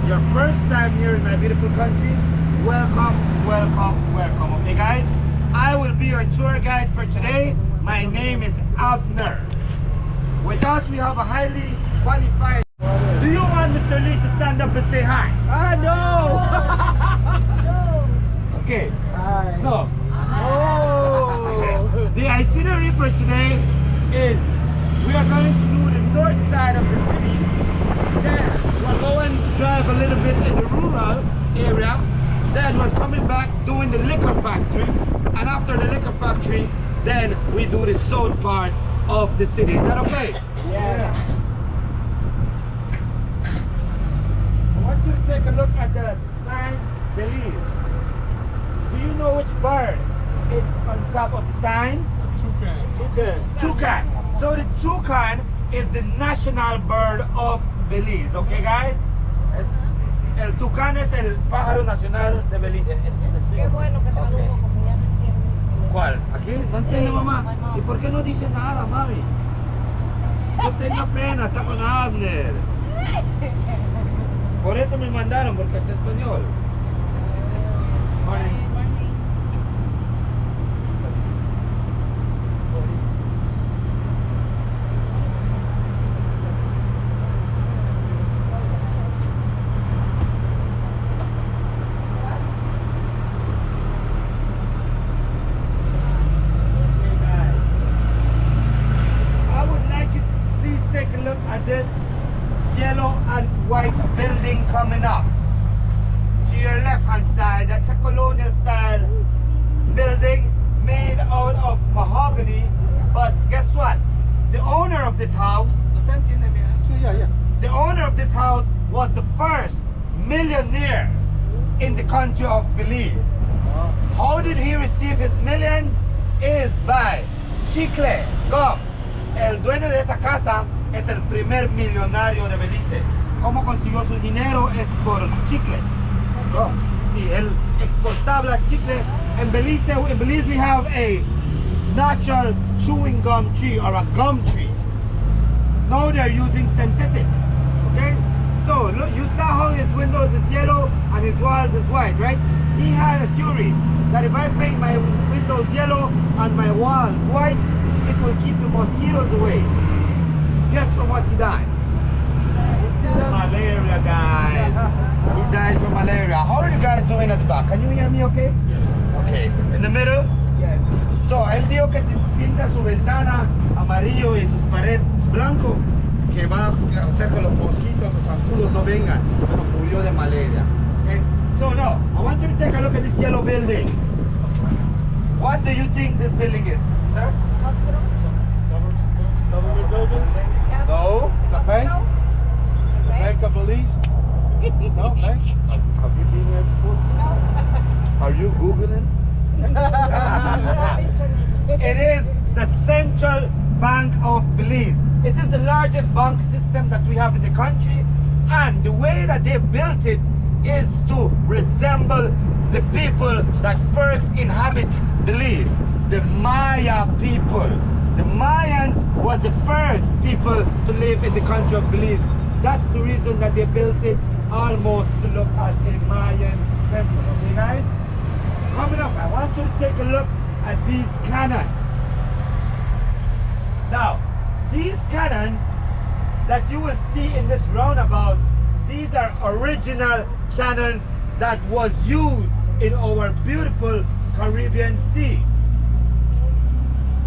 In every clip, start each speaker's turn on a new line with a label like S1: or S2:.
S1: your first time here in my beautiful country, welcome, welcome, welcome. Okay guys, I will be your tour guide for today. My name is Abner. With us we have a highly qualified. Do you want Mr. Lee to stand up and say hi?
S2: No!
S1: Okay.
S2: Hi.
S1: So,
S2: Oh!
S1: the itinerary for today is we are going to do the north side of the city. Then we're going to drive a little bit in the rural area. Then we're coming back doing the liquor factory. And after the liquor factory, then we do the south part of the city. Is that okay?
S2: Yeah.
S1: I want you to take a look at the sign Belize. Do you know which bird is on top of the sign? Toucan. So the toucan is the national bird of Belize, okay guys? El tucán es el pájaro nacional de Belize. ¿Entiendes?
S3: Qué bueno que tradujo, como ya me entiendo.
S1: ¿Cuál? ¿Aquí? No entiendo,
S3: Sí,
S1: mamá.
S3: mamá.
S1: ¿Y por qué no dice nada, mami? No tenga pena, está con Abner. Por eso me mandaron, porque es español. Morning. Take a look at this yellow and white building coming up. To your left hand side, that's a colonial style building made out of mahogany. But guess what? The owner of this house, the owner of this house was the first millionaire in the country of Belize. How did he receive his millions? Is by chicle, gum. El dueño de esa casa es el primer millonario de Belice. ¿Cómo consiguió su dinero? Es por chicle. Oh, sí, él exportaba chicle. In Belize we have a natural chewing gum tree or a gum tree. Now they're using synthetics. Okay? So look, you saw how his windows is yellow and his walls is white, right? He had a theory that if I paint my windows yellow and my walls white, it will keep the mosquitoes away. Guess from what he died? Malaria, guys. He died from malaria. How are you guys doing at the back? Can you hear me okay? Yes. Okay. In the middle?
S2: Yes.
S1: So, él dijo que si pinta su ventana amarillo y sus paredes blanco, que va a hacer que los mosquitos o zancudos no vengan, pero murió de malaria. Okay? So now, I want you to take a look at this yellow building. What do you think this building is, sir?
S3: Hospital?
S2: Government building?
S1: No.
S2: The bank? The Bank of Belize? No, bank? Have you been there before?
S1: Are you Googling? It is the Central Bank of Belize. It is the largest bank system that we have in the country, and the way that they built it is to resemble the people that first inhabit Belize, the Maya people. The Mayans was the first people to live in the country of Belize. That's the reason that they built it almost to look as a Mayan temple. Okay guys? Coming up, I want you to take a look at these cannons. Now, these cannons that you will see in this roundabout, these are original cannons that was used in our beautiful Caribbean Sea.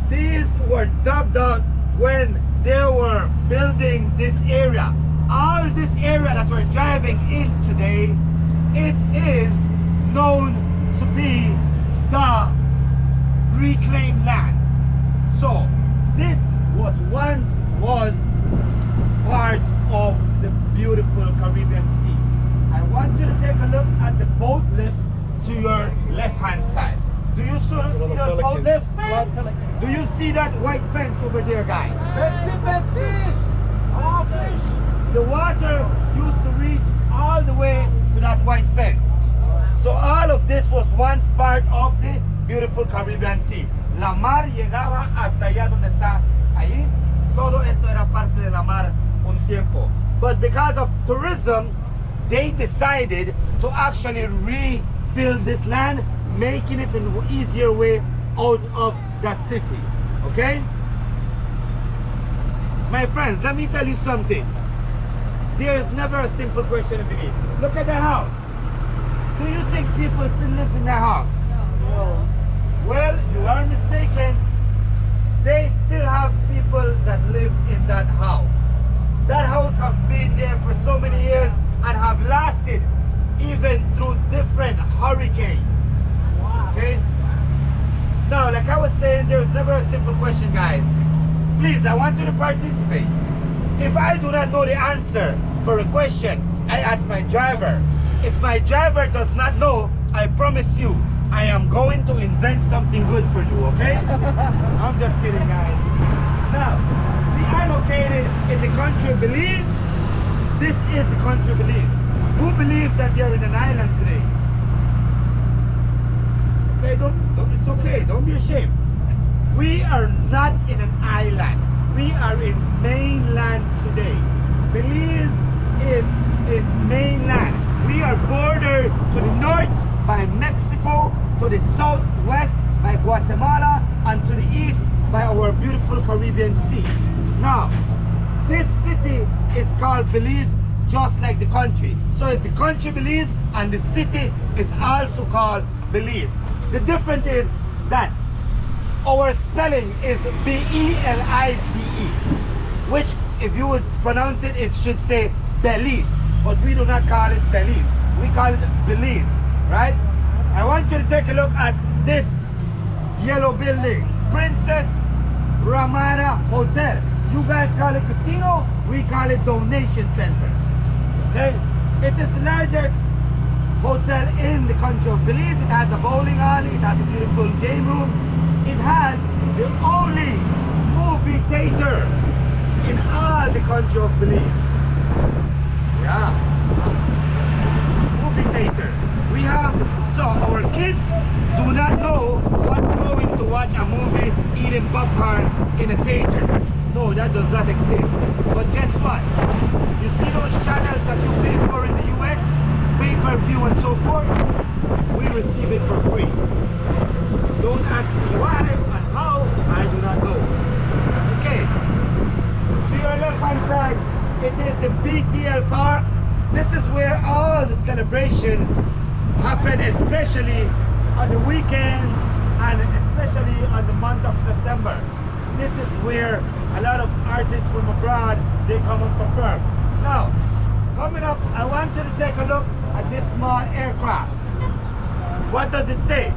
S1: These were dug out when they were building this area. All this area that we're driving in today, it is known to be the reclaimed land. So this once was part of the beautiful Caribbean Sea. I want you to take a look at the boat lifts to your left hand side. Do you see those boat lifts? Do you see that white fence over there, guys?
S2: That's it! Oh, fish!
S1: The water used to reach all the way to that white fence. So all of this was once part of the beautiful Caribbean Sea. La mar llegaba hasta allá donde está ahí. Todo esto era parte de la mar un tiempo. But because of tourism, they decided to actually refill this land, making it an easier way out of the city. Okay? My friends, let me tell you something. There is never a simple question in Belize. Look at the house. Do you think people still live in their house?
S3: No.
S1: Well, you are mistaken. They still have people that live in that house. That house have been there for so many years and have lasted even through different hurricanes.
S3: Wow.
S1: Okay? Now, like I was saying, there's never a simple question, guys. Please, I want you to participate. If I do not know the answer for a question, I ask my driver. If my driver does not know, I promise you, I am going to invent something good for you, okay? I'm just kidding, guys. Now, we are located in the country of Belize. This is the country of Belize. Who believes that they are in an island today? Okay, it's okay, don't be ashamed. We are not in an island. We are in mainland today. Belize is in mainland. We are bordered to the north by Mexico, to the southwest by Guatemala, and to the east by our beautiful Caribbean Sea. Now, this city is called Belize, just like the country. So it's the country Belize, and the city is also called Belize. The difference is that our spelling is B-E-L-I-Z-E, which if you would pronounce it, it should say Belize, but we do not call it Belize. We call it Belize, right? I want you to take a look at this yellow building, Princess Ramada Hotel. You guys call it casino, we call it donation center. Okay? It is the largest hotel in the country of Belize. It has a bowling alley, it has a beautiful game room. It has the only movie theater in all the country of Belize. Yeah. Movie theater. We have, so our kids do not know what's going to watch a movie eating popcorn in a theater. No, that does not exist. But guess what? You see those channels that you pay for in the US, pay-per-view and so forth? We receive it for free. Don't ask me why and how, I do not know. Okay, to your left hand side, it is the BTL Park. This is where all the celebrations happen, especially on the weekends and especially on the month of September. This is where a lot of artists from abroad, they come and perform. Now, coming up, I want you to take a look at this small aircraft. What does it say?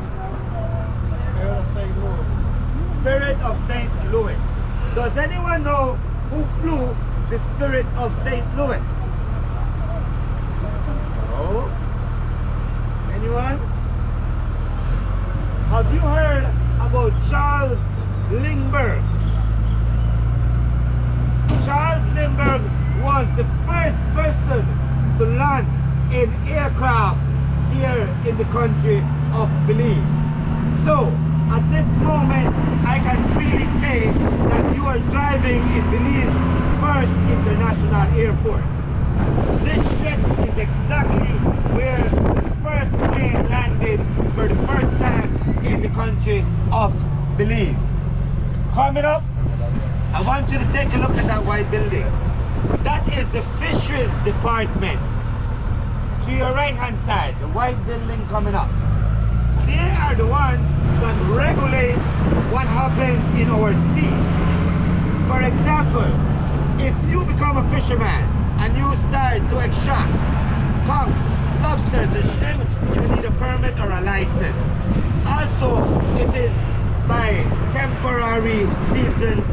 S2: Spirit of St. Louis.
S1: Spirit of St. Louis. Does anyone know who flew the Spirit of St. Louis? No? Anyone? Have you heard about Charles Lindbergh? Charles Lindbergh was the first person to land in aircraft here in the country of Belize. So, at this moment, I can freely say that you are driving in Belize First International Airport. This stretch is exactly where the first plane landed for the first time in the country of Belize. Coming up, I want you to take a look at that white building. That is the Fisheries Department. To your right hand side, the white building coming up. They are the ones that regulate what happens in our sea. For example, if you become a fisherman and you start to extract conchs, lobsters and shrimp, you need a permit or a license. Also, it is by temporary seasons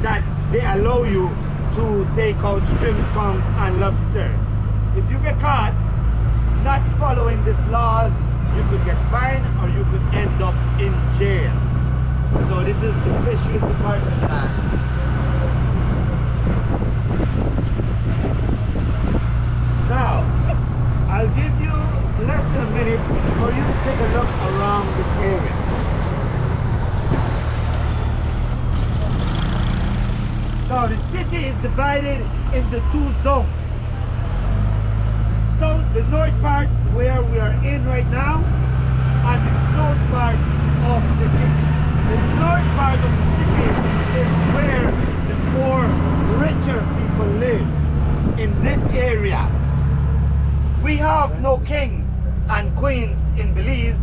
S1: that they allow you to take out shrimp, conchs and lobster. If you get caught not following these laws, you could get fined or you could end up in jail. So this is the Fisheries Department land. Now, I'll give you less than a minute for you to take a look around this area. Now, the city is divided into two zones. The the north part where we are in right now, and the south part of the city. The north part of the city is where the more richer people live in this area. We have no kings and queens in Belize,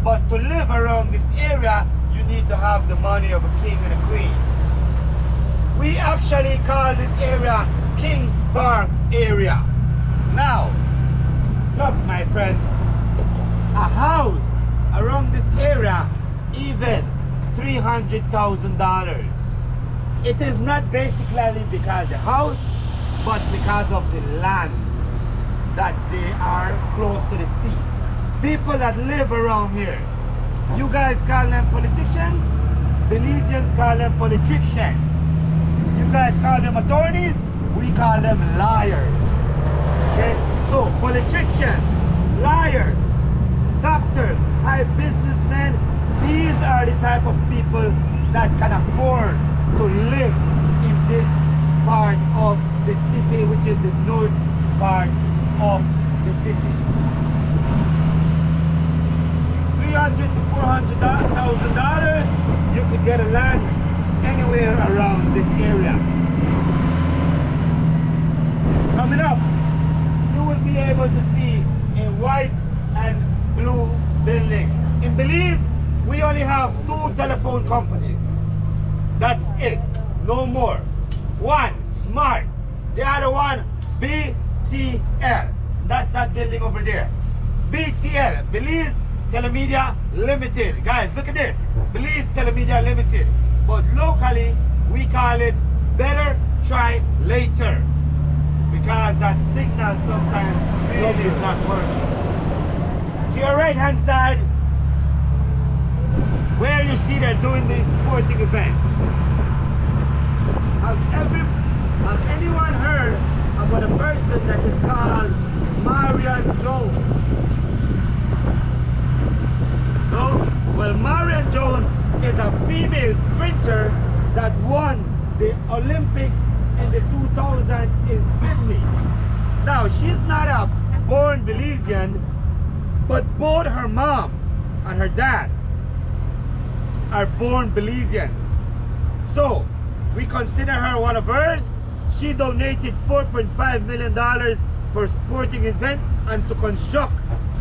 S1: but to live around this area, you need to have the money of a king and a queen. We actually call this area Kings Park area. Now, look my friends, a house around this area, even $300,000. It is not basically because the house, but because of the land that they are close to the sea. People that live around here, you guys call them politicians, Belizeans call them politicians. You guys call them attorneys, we call them liars. Okay? So, politicians, liars, doctors, high businessmen, these are the type of people that can afford to live in this part of the city, which is the north part of the city. $300,000 to $400,000, you could get a land anywhere around this area. Coming up, you will be able to see a white and blue building. In Belize, we only have 2 telephone companies. That's it, no more. One, Smart. The other one, BTL. That's that building over there. BTL, Belize Telemedia Limited. Guys, look at this. Belize Telemedia Limited. But locally, we call it Better Try Later. Because that signal sometimes really is not working. To your right hand side, where you see they're doing these sporting events. Have anyone heard about a person that is called Marian Jones? No? Well, Marian Jones is a female sprinter that won the Olympics in the 2000 in Sydney. Now, she's not a born Belizean, but both her mom and her dad are born Belizeans. So, we consider her one of ours. She donated $4.5 million for sporting event and to construct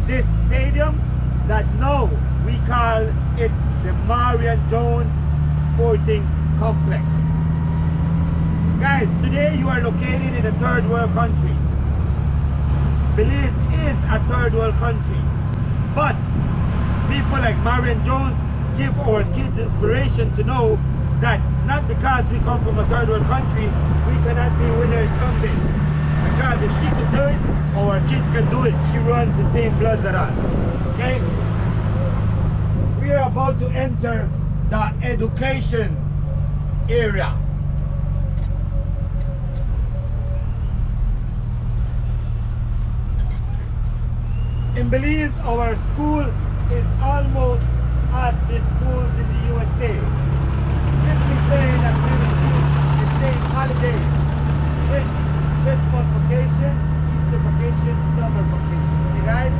S1: this stadium that now we call it the Marian Jones Sporting Complex. Guys, today you are located in a third world country. Belize is a third world country. But people like Marian Jones give our kids inspiration to know that not because we come from a third world country, we cannot be winners someday. Because if she could do it, our kids can do it. She runs the same bloods as us. Okay? We are about to enter the education area. In Belize, our school is almost as the schools in the USA. Simply saying that we receive the same holiday. Christmas vacation, Easter vacation, summer vacation. Okay guys?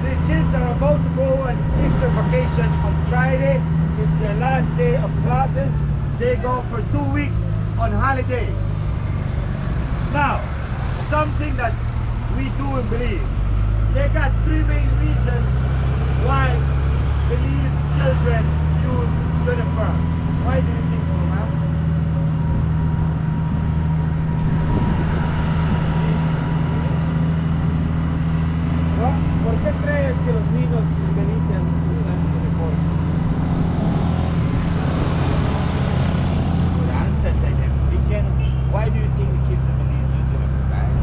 S1: The kids are about to go on Easter vacation on Friday. It's their last day of classes. They go for 2 weeks on holiday. Now, something that we do in Belize. They got 3 main reasons why Belize children use uniform. Why do you think so, ma'am? ¿No? ¿Por qué crees que los niños en Belize usan uniforme? Good answer, say them. Why do you think the kids in Belize use uniform, guys?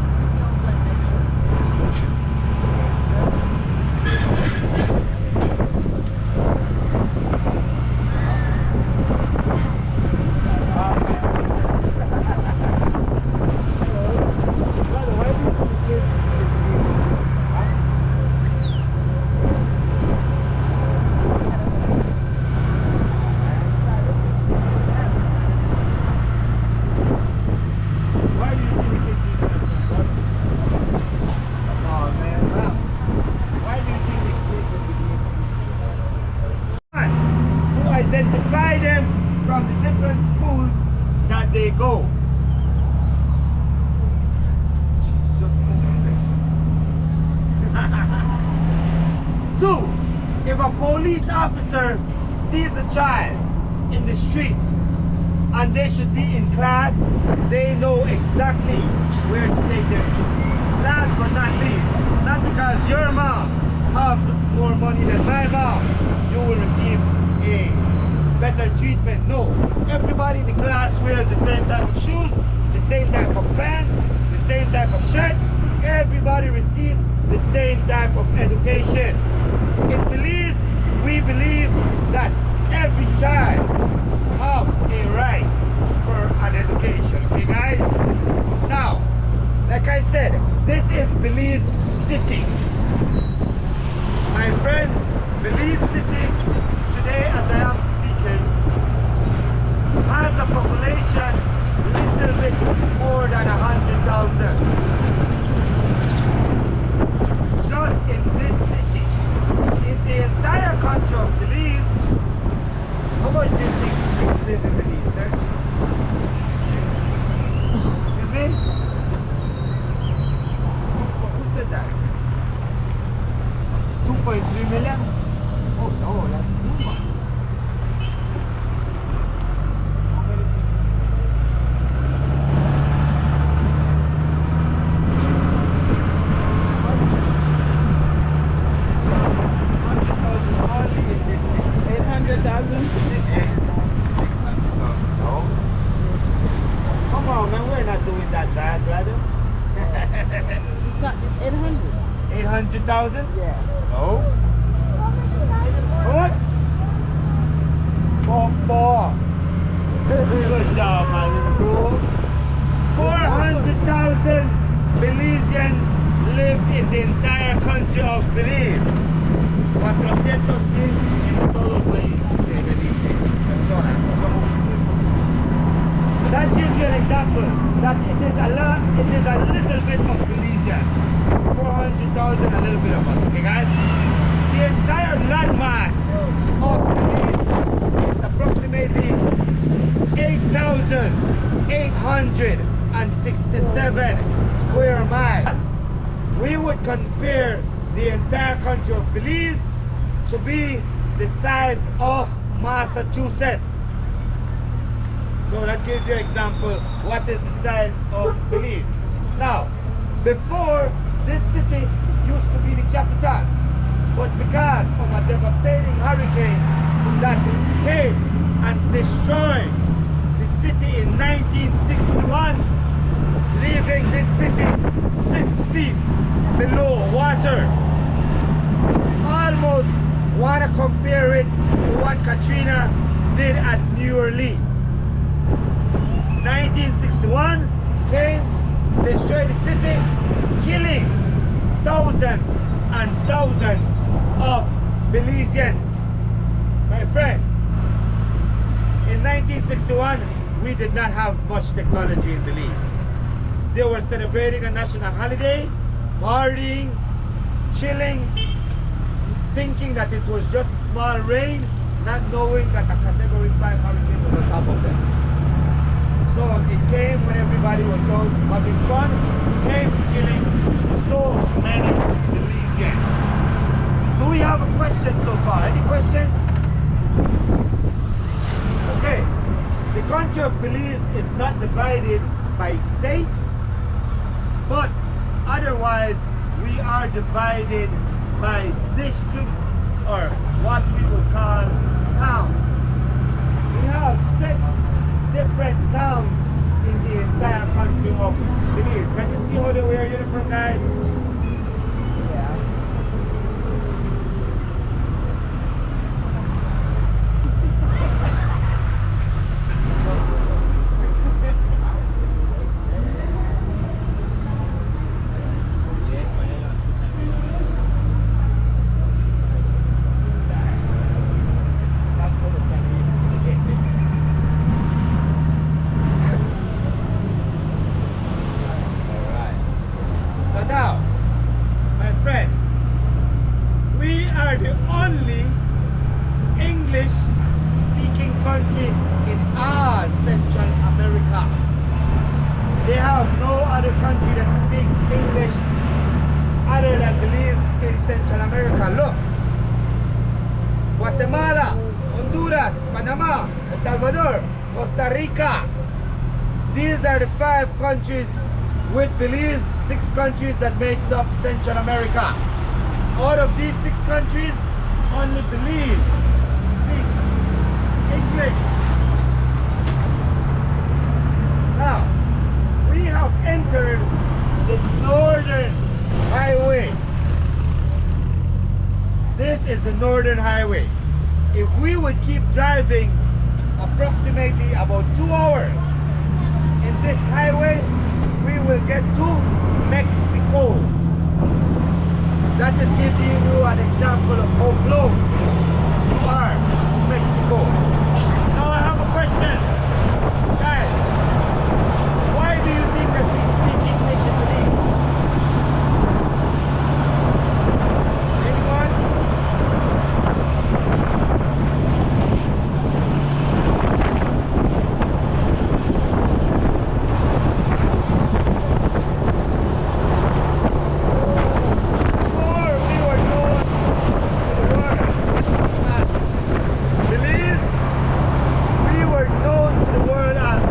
S1: classify them from the different schools that they go. She's just moving this. Two, if a police officer sees a child in the streets and they should be in class, they know exactly where to take them to. Last but not least, not because your mom have more money than my mom, you will receive a better treatment. No, everybody in the class wears the same type of shoes, the same type of pants, the same type of shirt. Everybody receives the same type of education. In Belize, we believe that every child have a right for an education. Okay guys? Now, like I said, this is Belize City. My friends, Belize City, today as I am speaking, has a population little bit more than 100,000. Just in this city. In the entire country of Belize, how much do you think people live in Belize, sir? Excuse me? Who said that? 2.3 million? Oh no, that's too much. Come on, man, we're not doing that bad, brother.
S3: It's not, it's 800.
S1: 800,000?
S3: Yeah.
S1: No. What? 4. Good job, my little bro. 400,000 Belizeans live in the entire country of Belize. 400,000 en todo el país de Belize. Personas, no somos muy poquitos. That gives you an example that it is a little bit of Belizeans. 400,000, a little bit of us, okay guys? The entire landmass of Belize is approximately 8,867 square miles. We would compare the entire country of Belize to be the size of Massachusetts. So that gives you an example what is the size of Belize. Now, before, this city used to be the capital, but because of a devastating hurricane that came and destroyed the city in 1961, leaving this city 6 feet below water. Almost want to compare it to what Katrina did at New Orleans. 1961 came, destroyed the city, killing thousands and thousands of Belizeans. My friends, in 1961, we did not have much technology in Belize. They were celebrating a national holiday, partying, chilling, thinking that it was just a small rain, not knowing that a category 5 hurricane was on top of them. So it came when everybody was out having fun, came killing so many Belizeans. Do we have a question so far? Any questions? Okay. The country of Belize is not divided by states, but otherwise we are divided by districts, or what we would call towns. We have 6 different towns in the entire country of Belize. Can you see how they wear uniform, guys?
S3: Yeah.
S1: country in all Central America. They have no other country that speaks English other than Belize in Central America. Look, Guatemala, Honduras, Panama, El Salvador, Costa Rica. These are the 5 countries with Belize, 6 countries that makes up Central America. Out of these 6 countries, only Belize speaks English. Now, we have entered the Northern Highway. This is the Northern Highway. If we would keep driving approximately about 2 hours in this highway, we will get to Mexico. That is giving you an example of how close you are to Mexico. Now I have a question. Guys, why do you think that we speak English in Belize? Anyone? Before we were known to the world as Belize, we were known to the world as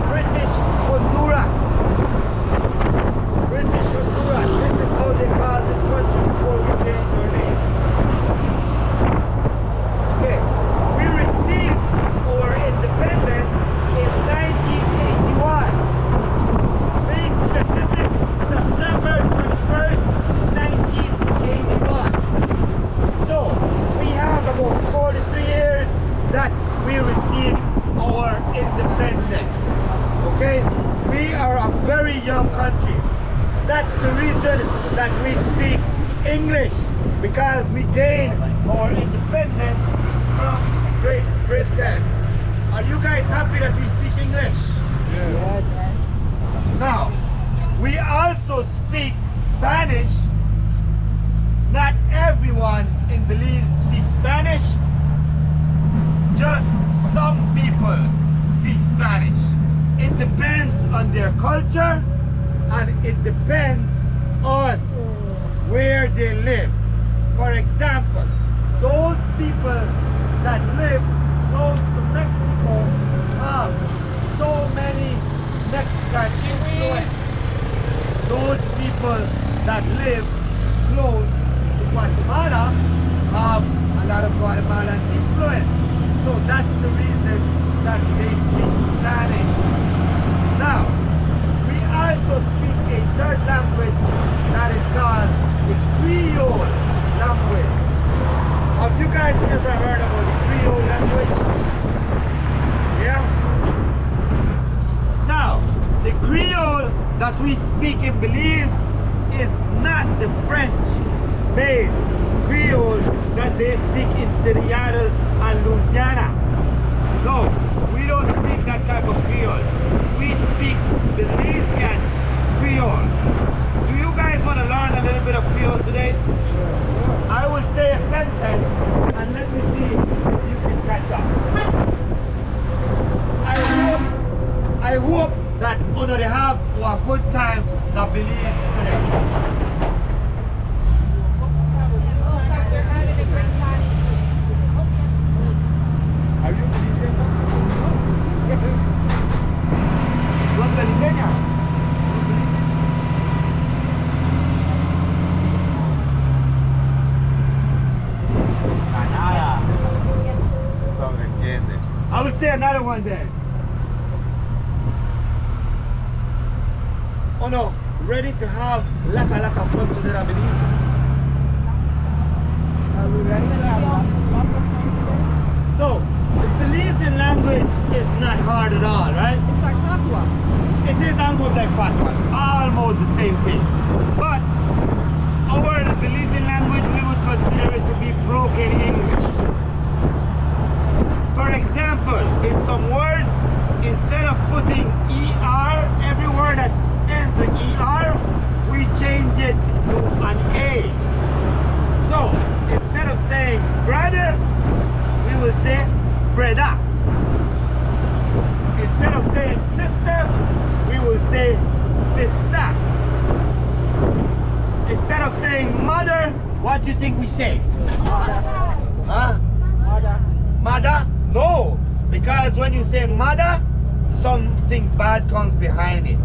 S1: British Honduras. British Honduras, this is how they call this country before we changed our name. Okay, we received our independence in 1981. Being specific, September 21st, 1981. So, we have about 43 years that we received our independence. Okay? We are a very young country. That's the reason that we speak English, because we gained our independence from Great Britain. Are you guys happy that we speak English?
S3: Yes.
S1: Now, we also speak Spanish. Not everyone in Belize speaks Spanish. Just some people speak Spanish. It depends on their culture and it depends on where they live. For example, those people that live close to Mexico have so many Mexican influence. Those people that live close to Guatemala have a lot of Guatemalan influence. So that's the reason that they speak Spanish. Now, we also speak a third language that is called the Creole language. Have you guys ever heard about the Creole language? Yeah? Now, the Creole that we speak in Belize is not the French-based Creole that they speak in Seattle and Louisiana. No, we don't speak that type of Creole. We speak Belizean Creole. Do you guys want to learn a little bit of Creole today? I will say a sentence and let me see if you can catch up. I hope that you know they have a good time that Belize today. Are you Belizean? ¿Tú eres beliceña?
S2: Nada. Sobreentiende.
S1: I would say another one then. Oh no, ready to have laka fun today, I believe.
S3: Are we ready to have lots of fun today?
S1: So, the Belizean language is not hard at all, right?
S3: It's like Aqua.
S1: It is almost like Patois, almost the same thing. But our Belizean language, we would consider it to be broken English. For example, in some words, instead of putting ER, every word that ends with ER, we change it to an A. So, instead of saying brother, we will say breda. say sister. Instead of saying mother, what do you think we say? Huh? Mother? No. Because when you say mother, something bad comes behind it.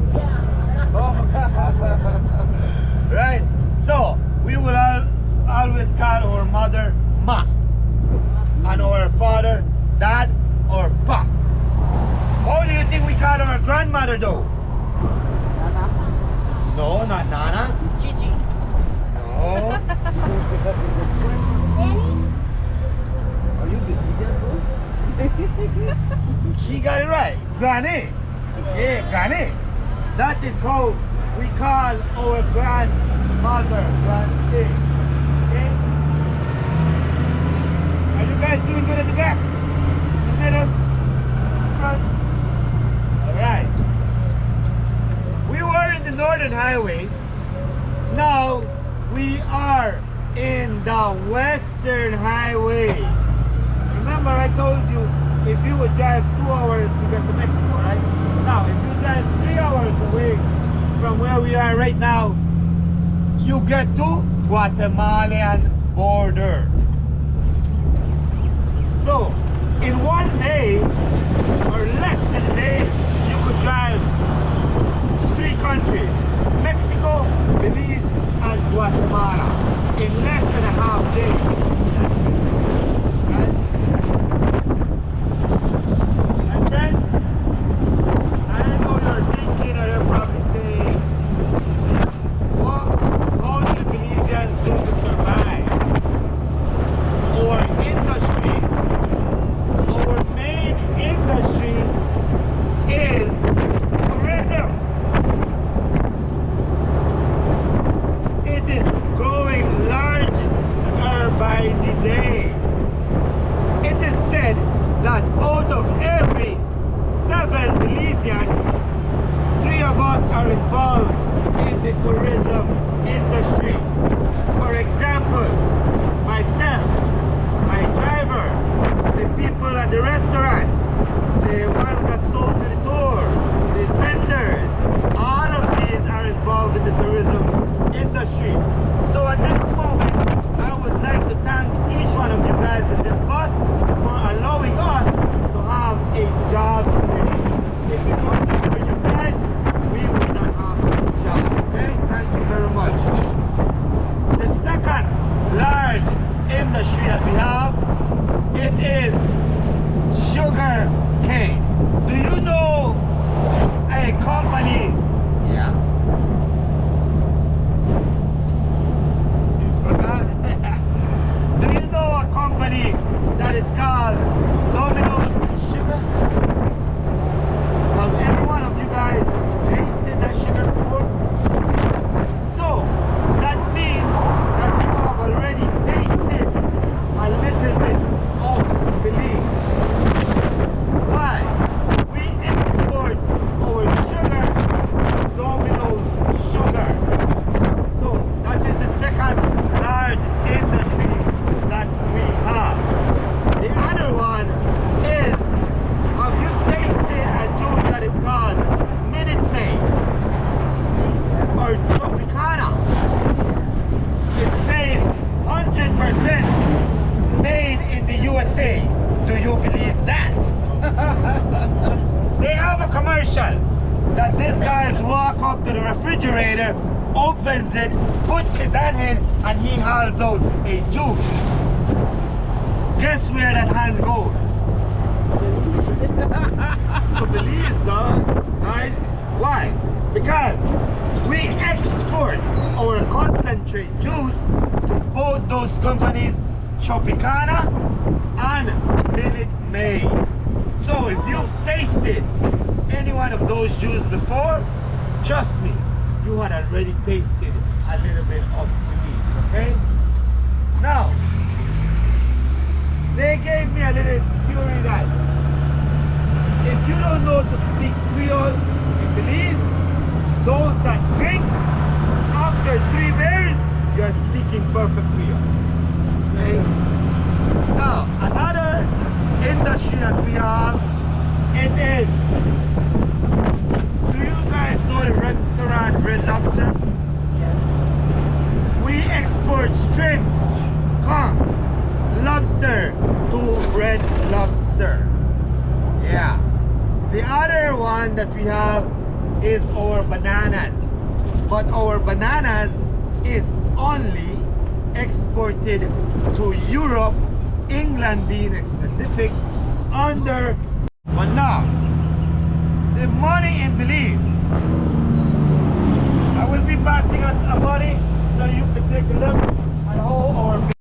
S1: Right? So, we will always call our mother Ma. And our father, Dad, or Pa. How do you think we call our grandmother though? No, not Nana.
S3: Gigi.
S1: No. Are you Belizean too? He got it right. Granny. Yeah, Granny. That is how we call our grandmother. Granny. Okay? Are you guys doing good at the back? The middle? Front? Alright. We were in the Northern Highway. Now we are in the Western Highway. Remember I told you if you would drive 2 hours you get to Mexico, right? Now if you drive 3 hours away from where we are right now, you get to Guatemalan border. So in one day or less than a day you could drive 3 countries: Mexico, Belize, and Guatemala in less than a half day. Right? My friend, I know you're thinking or you're probably saying, how do the Belizeans do to survive? Our industry, our main industry is tourism. It is growing larger by the day. It is said that out of every 7 Belizeans, 3 of us are involved in the tourism industry. For example, myself, my driver, the people at the restaurants, the ones that sold to the tour, the vendors, all of these are involved in the tourism industry. So at this moment, I would like to thank each one of you guys in this bus for allowing us to have a job today. If it wasn't for you guys, we would not have a job. Okay? Thank you very much. The second large industry that we have, it is sugar cane. Do you know a company? Yeah. You forgot? Do you know a company that is called Domino's Sugar? Have any one of you guys tasted that sugar before? So, that means that you have already tasted a little bit of Belize. Why? We export our sugar to Domino's Sugar. So, that is the second large industry that we have. The other one is, have you tasted a juice that is called Minute Maid or Tropicana? It says 100% made in the USA. Do you believe that? They have a commercial that this guy walk up to the refrigerator, opens it, puts his hand in, and he hauls out a juice. Guess where that hand goes? To Belize, dog. Guys, why? Because we export our concentrate juice to both those companies, Tropicana and Minute Maid. So if you've tasted any one of those juices before, trust me, you had already tasted a little bit of Belize, okay? Now, they gave me a little theory that if you don't know to speak Creole in Belize, those that drink, after 3 beers, you're speaking perfect Creole. Okay? Now, another industry that we have, it is, do you guys know sir. Yeah. The other one that we have is our bananas. But our bananas is only exported to Europe, England being specific, under. But now, the money in Belize, I will be passing out a money so you can take a look at how our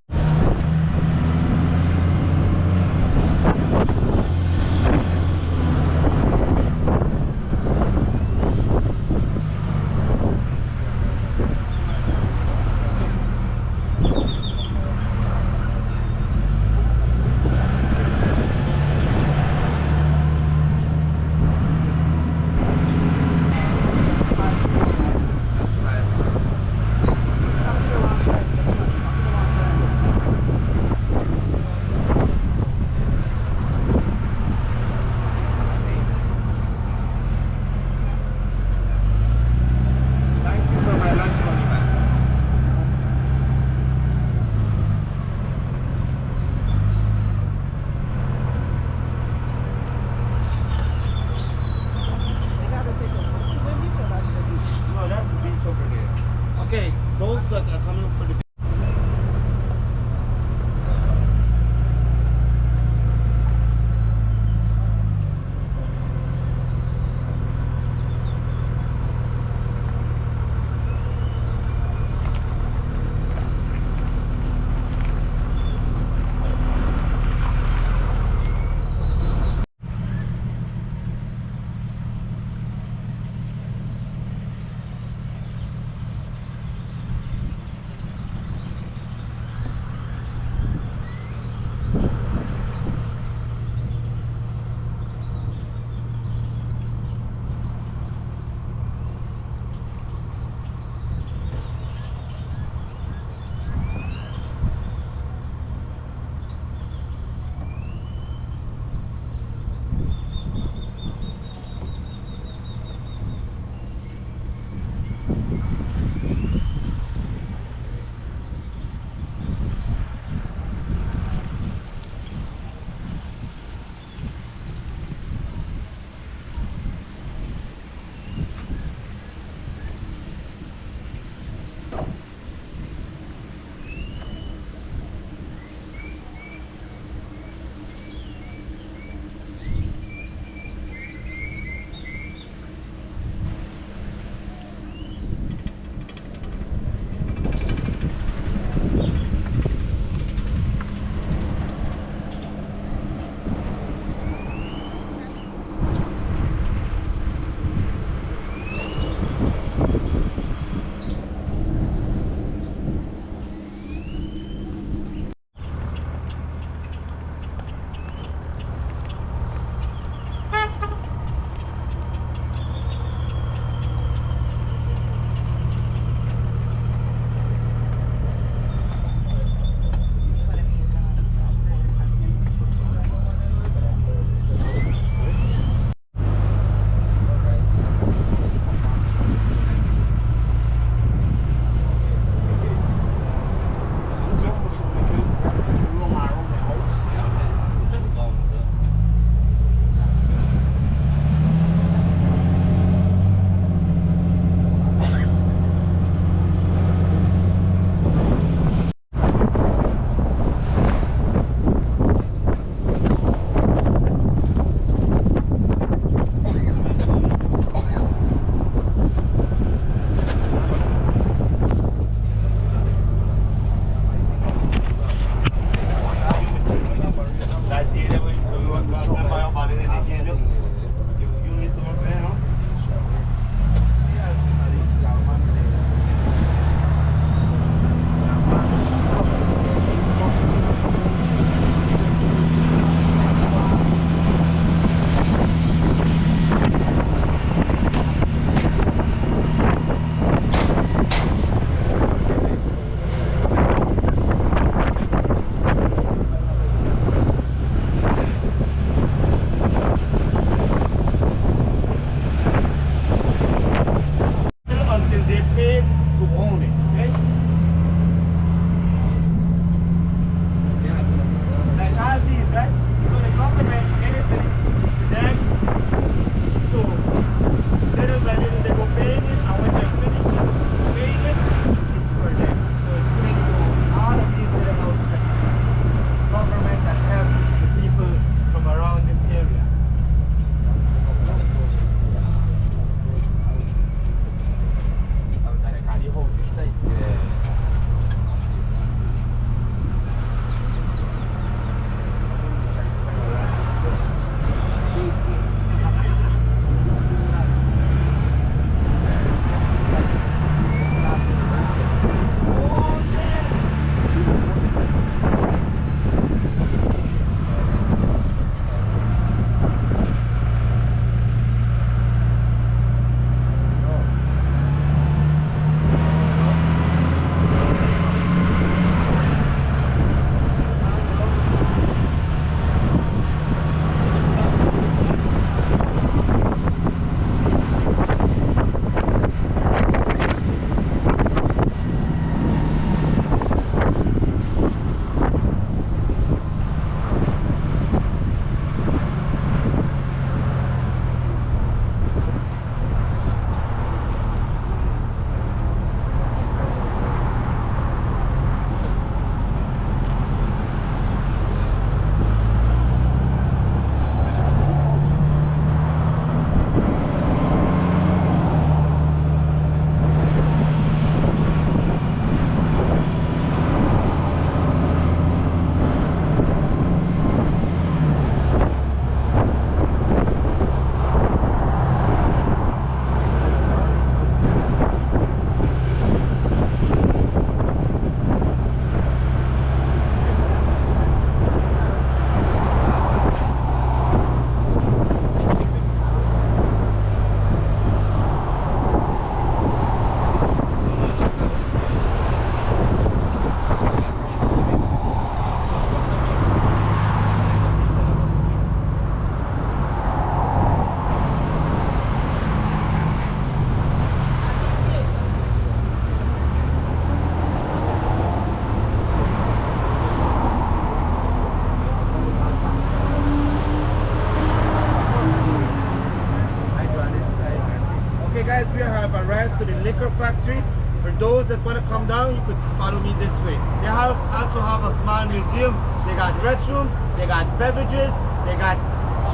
S1: drive to the liquor factory. For those that want to come down, you could follow me this way. They also have a small museum. They got restrooms, they got beverages, they got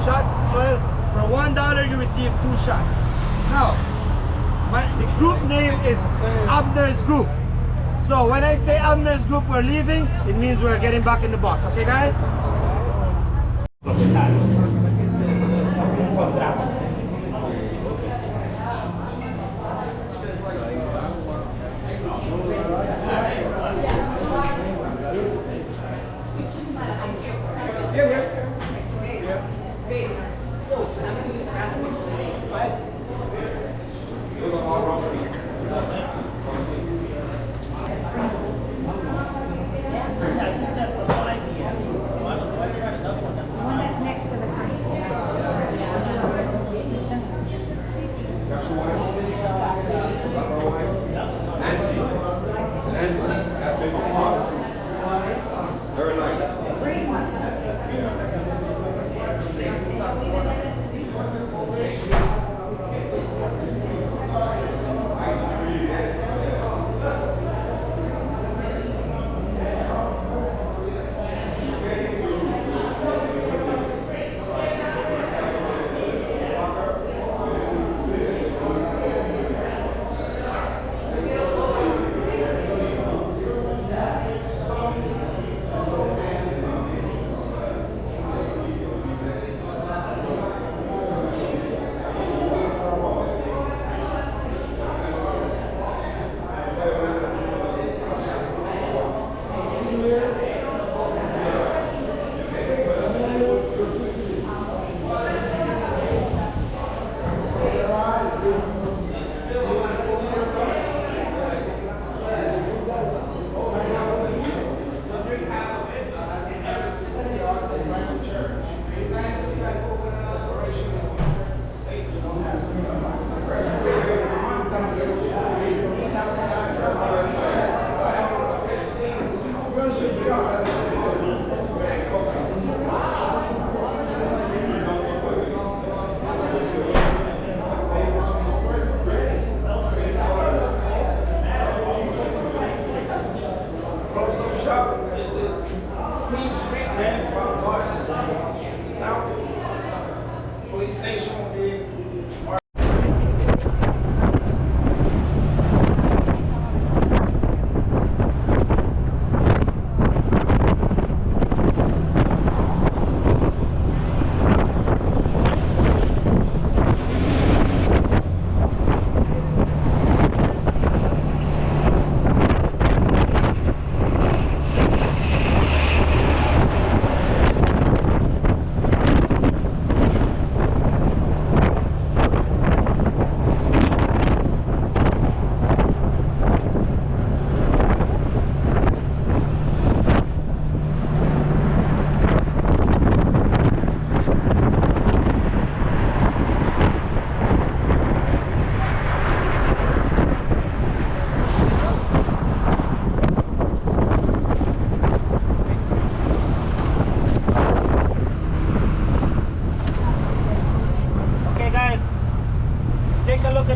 S1: shots as well. For $1 you receive 2 shots. Now, the group name is Abner's Group. So when I say Abner's Group we're leaving, it means we're getting back in the bus. Okay guys?
S4: One that's next to the creek.
S5: Nancy, that's been my part. Very nice.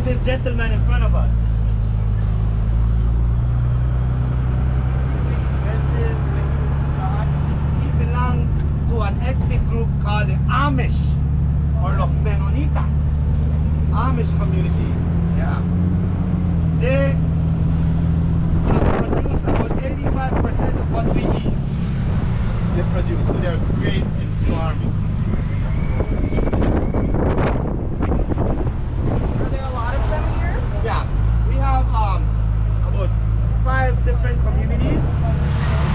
S1: this gentleman in front of us. He belongs to an ethnic group called the Amish or los Menonitas. Amish community. Yeah. They produce about 85% of what we eat. They produce, so they're great in farming.
S3: Are there a lot of them here?
S1: Yeah, we have about 5 different communities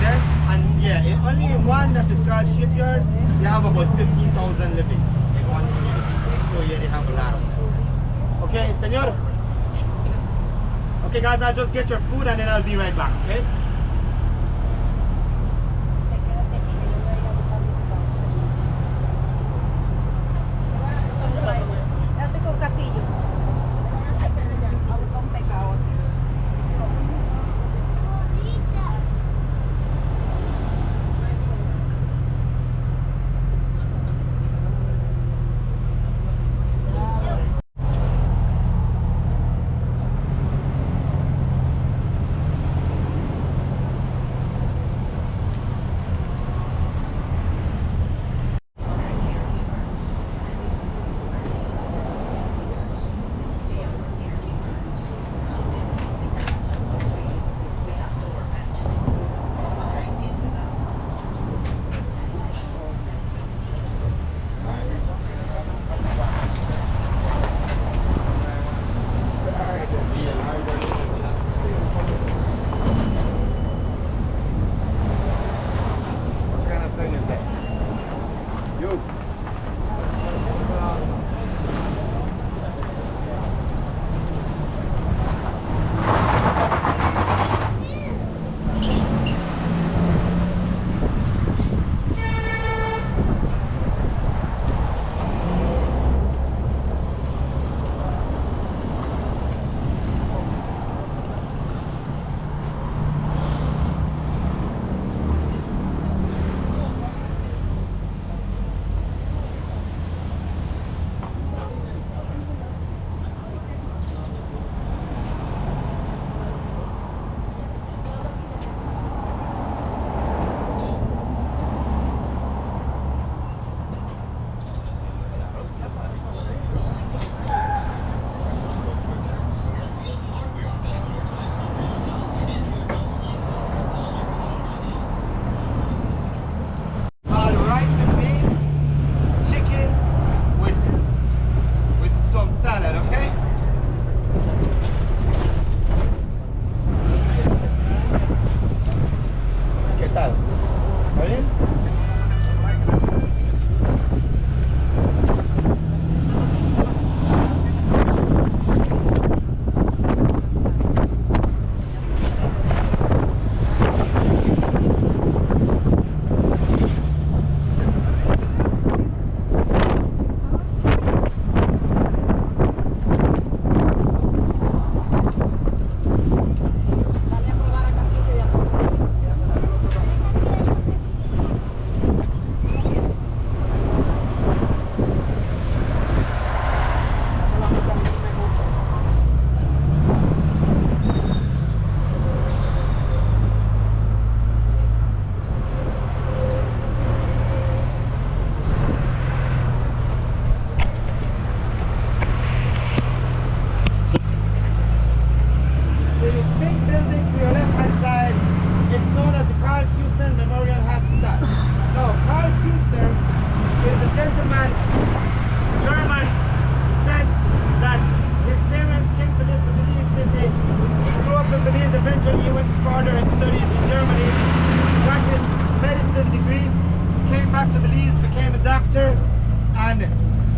S1: there, and yeah, only in one that is called Shipyard, they have about 15,000 living in one community. So yeah, they have a lot of them. Okay, senor. Okay, guys, I'll just get your food and then I'll be right back. Okay. back to Belize, became a doctor, and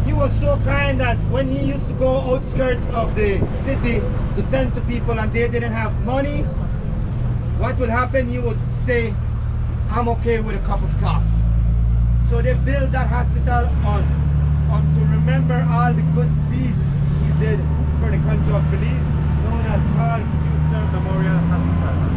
S1: he was so kind that when he used to go outskirts of the city to tend to people and they didn't have money, what would happen? He would say, I'm okay with a cup of coffee. So they built that hospital on to remember all the good deeds he did for the country of Belize, known as Carl Houston Memorial Hospital.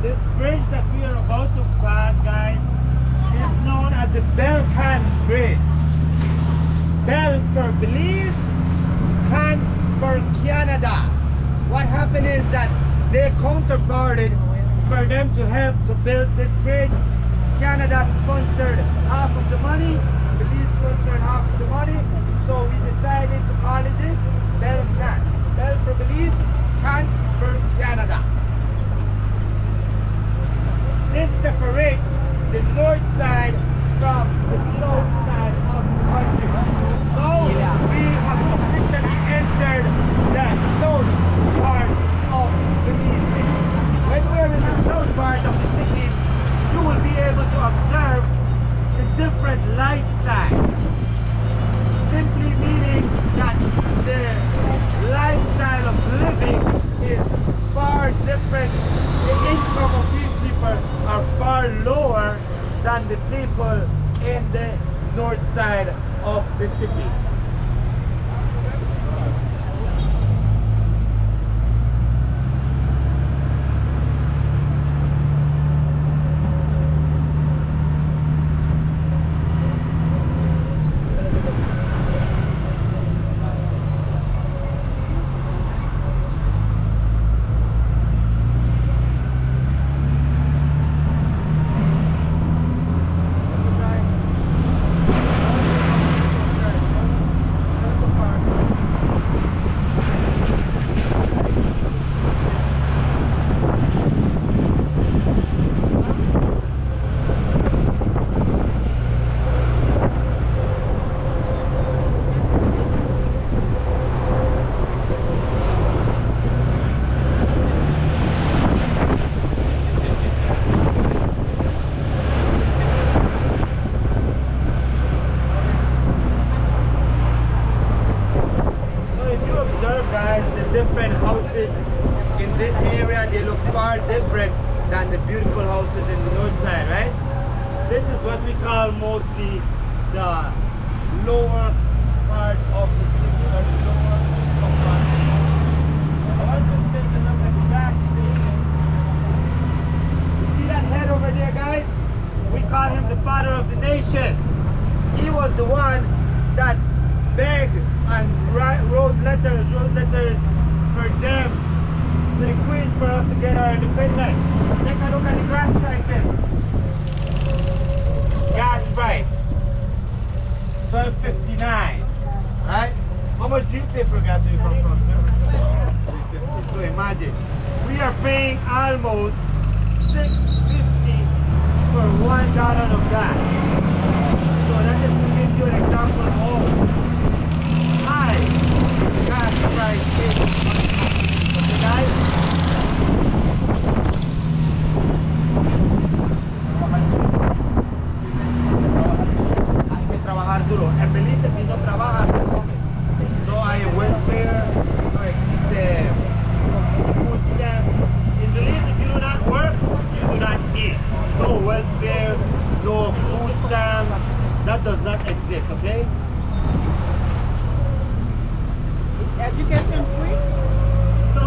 S1: This bridge that we are about to pass, guys, is known as the Belcan Bridge. Bel for Belize, Can for Canada. What happened is that they counterparted for them to help to build this bridge. Canada sponsored half of the money, Belize sponsored half of the money, so we decided to call it the Belcan. Bel for Belize, Can for Canada. This separates the north side from the south side of the country. So we have officially entered the south part of Belize City. When we're in the south part of the city, you will be able to observe the different lifestyle. Simply meaning that the lifestyle of living is far different. The income of these people are far lower than the people in the north side of the city. Different houses in this area, they look far different than the beautiful houses in the north side, right? This is what we call mostly the lower part of the city, or the lower compartment. I want you to take a look at the gas station. You see that head over there, guys? We call him the father of the nation. He was the one that begged and wrote letters for them, to the Queen, for us to get our independence. Take a look at the gas prices. Gas price, $12.59, right? How much do you pay for gas where you come from, sir? $3.50. So imagine, we are paying almost $6.50 for $1 of gas. So that just gives you an example of high gas price is. Okay, guys? Hay que trabajar duro. En Belize, si no trabajas, no comes. No hay welfare, no existe food stamps. In Belize, if you do not work, you do not eat. No welfare, no food stamps. That does not exist, okay?
S3: Is education free?
S1: No,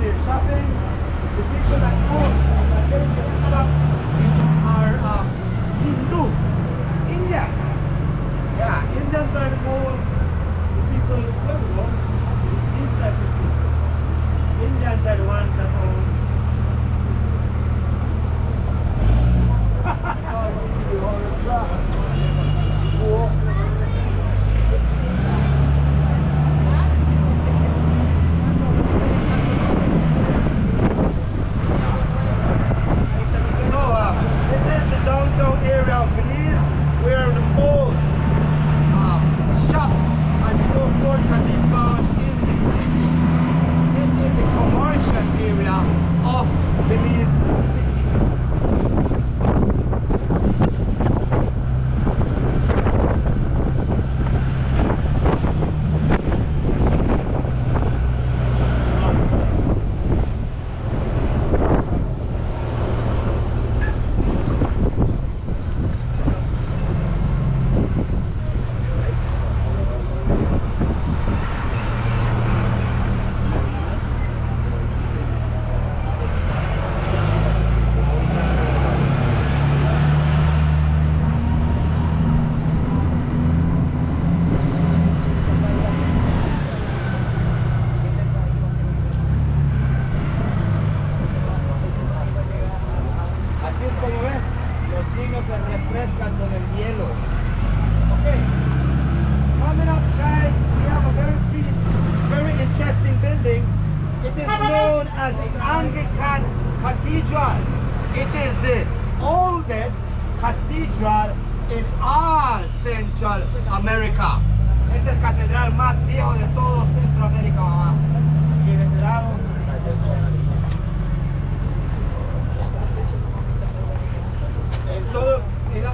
S1: there shopping. The people that own that build the shop are Hindu, Indians. Yeah, Indians are the more the people these type of people. Indians are the ones that own. This is the downtown area of Belize where the malls, shops and so forth can be found in the city. This is the commercial area of Belize City. Así es como ven, los niños se refrescan con el hielo. Okay, coming up guys, we have a very interesting building. It is known as the Anglican Cathedral. It is the oldest cathedral in all Central America. Es el catedral más viejo de todo Centroamérica, mamá. Aquí en ese lado. En todo, mira.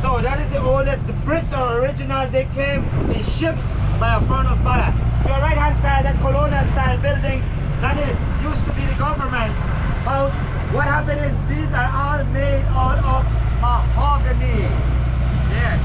S1: So that is the oldest. The bricks are original. They came in ships by a firm of ballast. To your right hand side, that colonial style building, that used to be the government house. What happened is these are all made out of mahogany. Yes.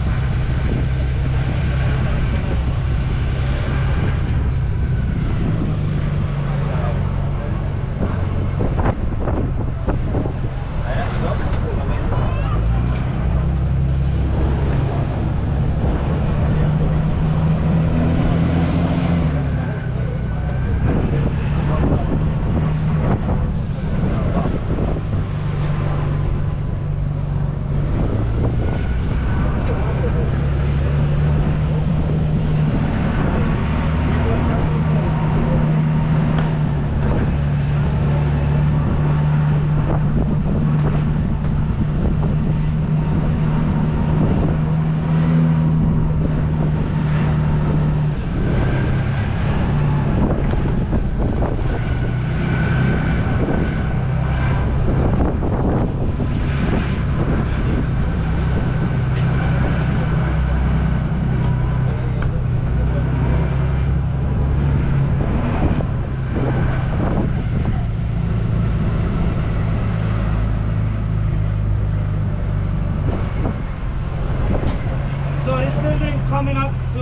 S1: Coming up to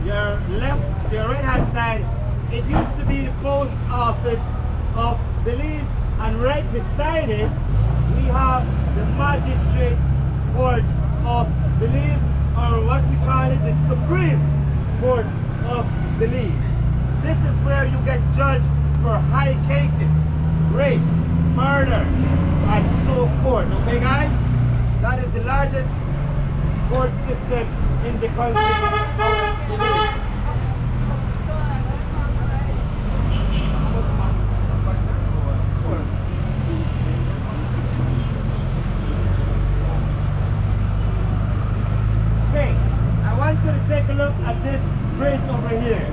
S1: your left, to your right hand side, it used to be the post office of Belize, and right beside it we have the magistrate court of Belize, or what we call it, the Supreme Court of Belize. This is where you get judged for high cases, rape, murder, and so forth. Okay guys? That is the largest court system in the country of Belize. Okay, I want you to take a look at this bridge over here.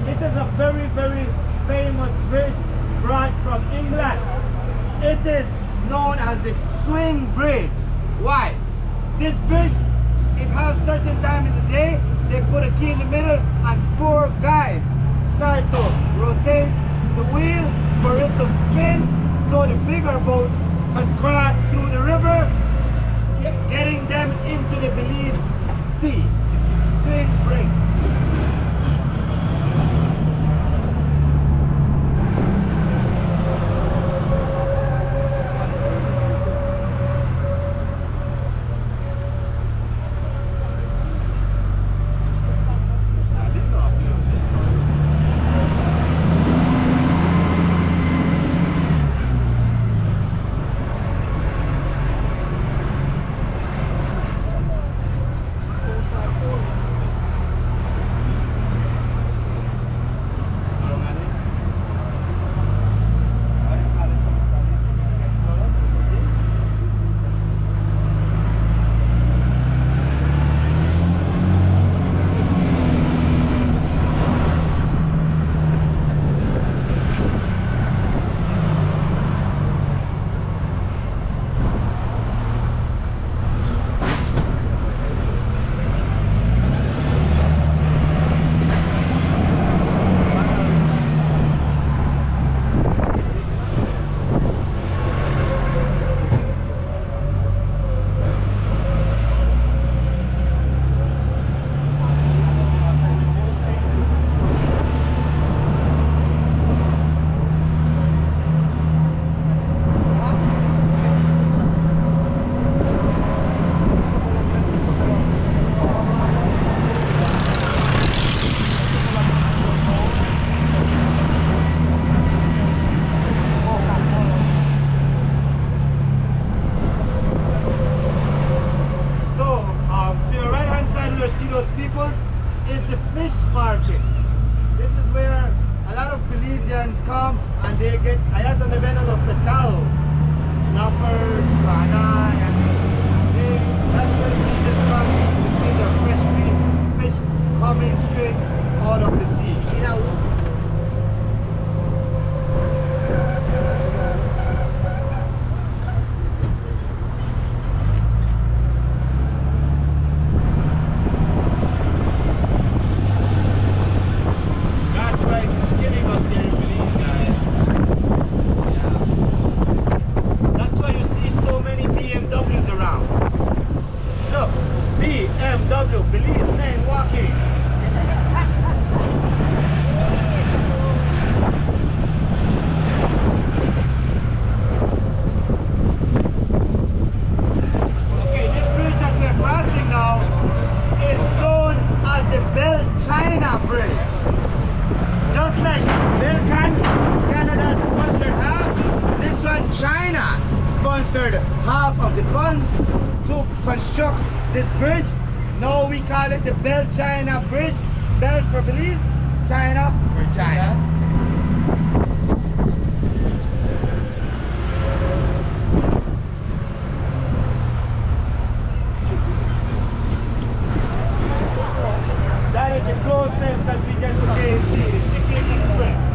S1: It is a very, very famous bridge brought from England. It is known as the swing bridge. Why? This bridge, it has certain time in the day, they put a key in the middle and 4 guys start to rotate bigger boats can cross through the river, getting them into the Belize Sea. Swing bring. See those people is the fish market. This is where a lot of Belizeans come and they get allá donde venden los pescados, snappers, rana, that's where Belizeans come to see their fresh fish coming straight out of the sea. You know, BMW, Belize men walking. Okay, this bridge that we're crossing now is known as the Bell China Bridge. Just like Canada sponsored half, this one China sponsored half of the funds to construct this bridge. Now we call it the Bell China Bridge. Bell for Belize, China for China. That is the closest that we get to KFC, the Chicken Express.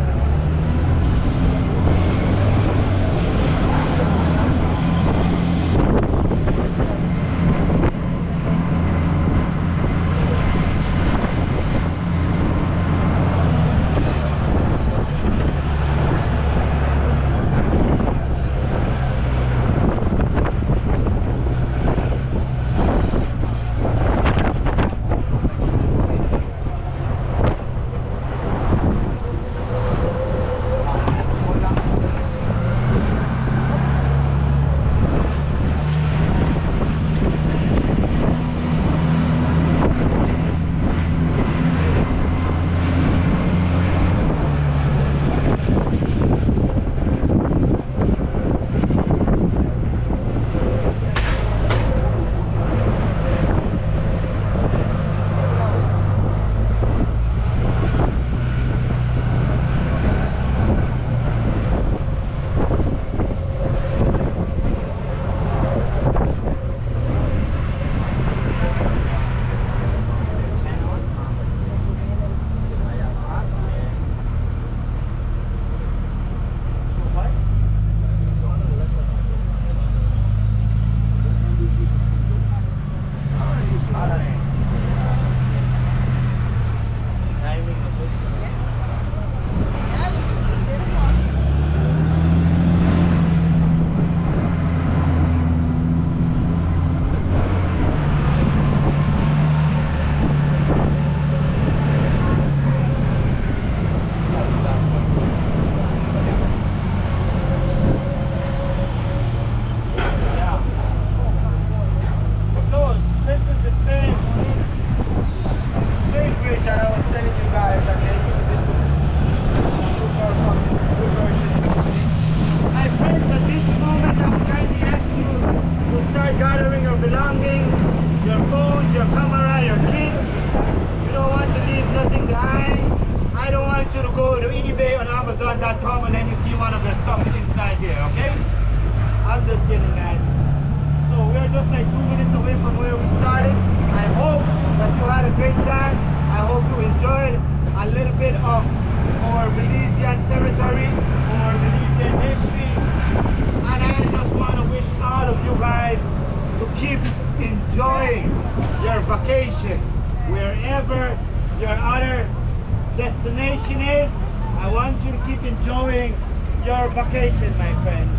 S1: belizeland.com, and then you see one of their stuff inside here, okay? I'm just kidding, guys. So we're just like 2 minutes away from where we started. I hope that you had a great time. I hope you enjoyed a little bit of our Belizean territory, our Belizean history. And I just want to wish all of you guys to keep enjoying your vacation. Wherever your other destination is, I want you to keep enjoying your vacation, my friend.